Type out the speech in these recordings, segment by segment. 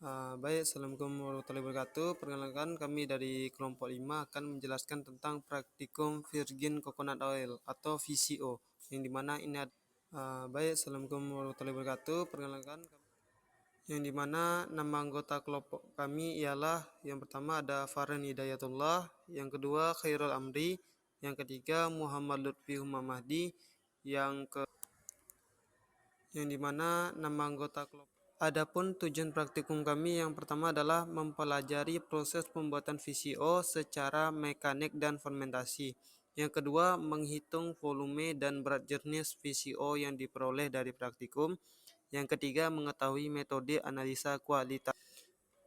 Baik, Assalamualaikum warahmatullahi wabarakatuh. Perkenalkan, kami dari kelompok 5 akan menjelaskan tentang praktikum Virgin Coconut Oil atau VCO, yang dimana ini baik, Assalamualaikum warahmatullahi wabarakatuh. Perkenalkan, yang dimana nama anggota kelompok kami ialah yang pertama ada Farhan Hidayatullah, yang kedua Khairul Amri, yang ketiga Muhammad Lutfi Humamahdi, yang dimana nama anggota kelompok. Adapun tujuan praktikum kami yang pertama adalah mempelajari proses pembuatan VCO secara mekanik dan fermentasi. Yang kedua, menghitung volume dan berat jenis VCO yang diperoleh dari praktikum. Yang ketiga, mengetahui metode analisa kualitas.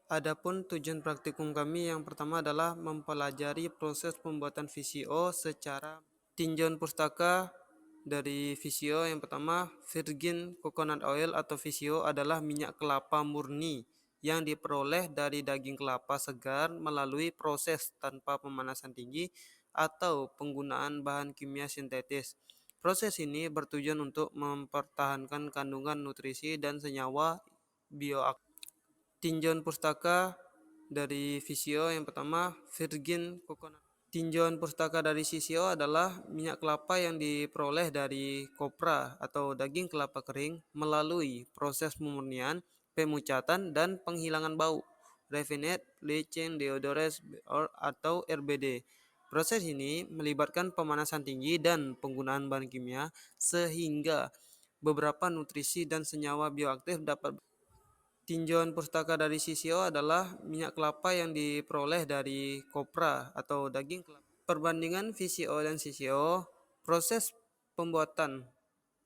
Adapun tujuan praktikum kami yang pertama adalah mempelajari proses pembuatan VCO secara tinjauan pustaka. Dari VCO yang pertama, Virgin Coconut Oil atau VCO adalah minyak kelapa murni yang diperoleh dari daging kelapa segar melalui proses tanpa pemanasan tinggi atau penggunaan bahan kimia sintetis. Proses ini bertujuan untuk mempertahankan kandungan nutrisi dan senyawa bioaktif. Tinjauan pustaka dari VCO yang pertama, Virgin Coconut. Tinjauan pustaka dari CCO adalah minyak kelapa yang diperoleh dari kopra atau daging kelapa kering melalui proses pemurnian, pemucatan, dan penghilangan bau, refined bleaching deodorants atau RBD. Proses ini melibatkan pemanasan tinggi dan penggunaan bahan kimia sehingga beberapa nutrisi dan senyawa bioaktif dapat. Tinjauan pustaka dari CCO adalah minyak kelapa yang diperoleh dari kopra atau daging kelapa. Perbandingan VCO dan CCO, proses pembuatan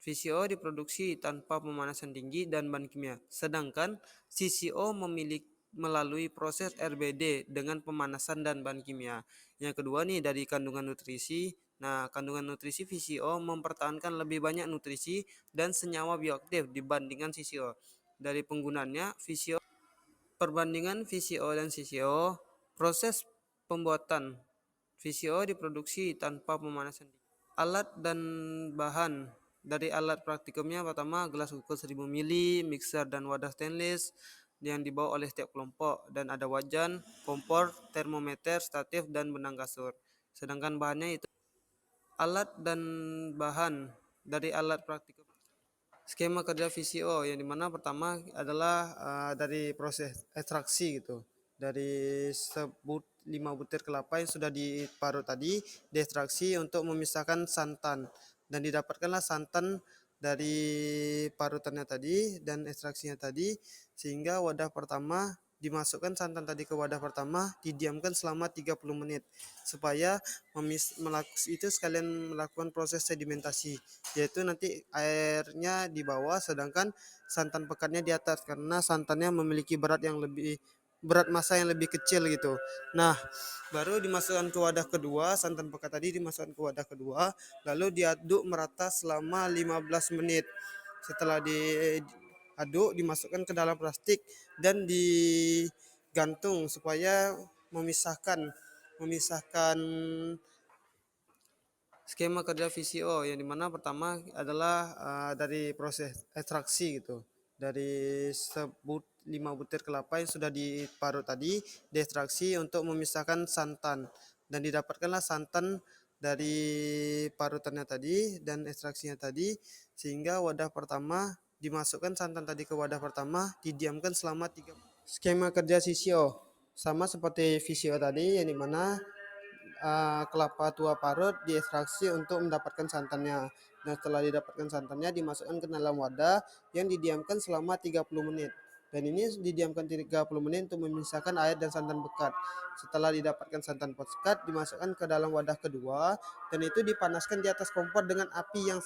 VCO diproduksi tanpa pemanasan tinggi dan bahan kimia, sedangkan CCO melalui proses RBD dengan pemanasan dan bahan kimia. Yang kedua nih dari kandungan nutrisi. Nah, kandungan nutrisi VCO mempertahankan lebih banyak nutrisi dan senyawa bioaktif dibandingkan CCO. Dari penggunaannya, perbandingan VCO dan CCO, proses pembuatan VCO diproduksi tanpa pemanasan. Alat dan bahan dari alat praktikumnya pertama gelas ukur 1000 ml, mixer dan wadah stainless yang dibawa oleh setiap kelompok, dan ada wajan, kompor, termometer, statif, dan benang kasur. Sedangkan bahannya itu alat dan bahan dari alat praktikum. Skema kerja VCO yang dimana pertama adalah dari proses ekstraksi gitu. Dari 5 butir kelapa yang sudah diparut tadi diekstraksi untuk memisahkan santan, dan didapatkanlah santan dari parutannya tadi dan ekstraksinya tadi, sehingga wadah pertama dimasukkan santan tadi ke wadah pertama, didiamkan selama 30 menit supaya itu sekalian melakukan proses sedimentasi, yaitu nanti airnya di bawah sedangkan santan pekatnya di atas, karena santannya memiliki berat massa yang lebih kecil gitu. Nah, baru dimasukkan ke wadah kedua, santan pekat tadi dimasukkan ke wadah kedua, lalu diaduk merata selama 15 menit. Setelah diaduk, dimasukkan ke dalam plastik dan digantung supaya memisahkan skema kerja VCO yang dimana pertama adalah dari proses ekstraksi gitu. Dari 5 butir kelapa yang sudah diparut tadi diekstraksi untuk memisahkan santan, dan didapatkanlah santan dari parutannya tadi dan ekstraksinya tadi, sehingga wadah pertama dimasukkan santan tadi ke wadah pertama, didiamkan selama 3. Skema kerja CCO sama seperti VCO tadi yang dimana kelapa tua parut diekstraksi untuk mendapatkan santannya. Dan setelah didapatkan santannya dimasukkan ke dalam wadah yang didiamkan selama 30 menit. Dan ini didiamkan 30 menit untuk memisahkan air dan santan pekat. Setelah didapatkan santan pekat dimasukkan ke dalam wadah kedua dan itu dipanaskan di atas kompor dengan api yang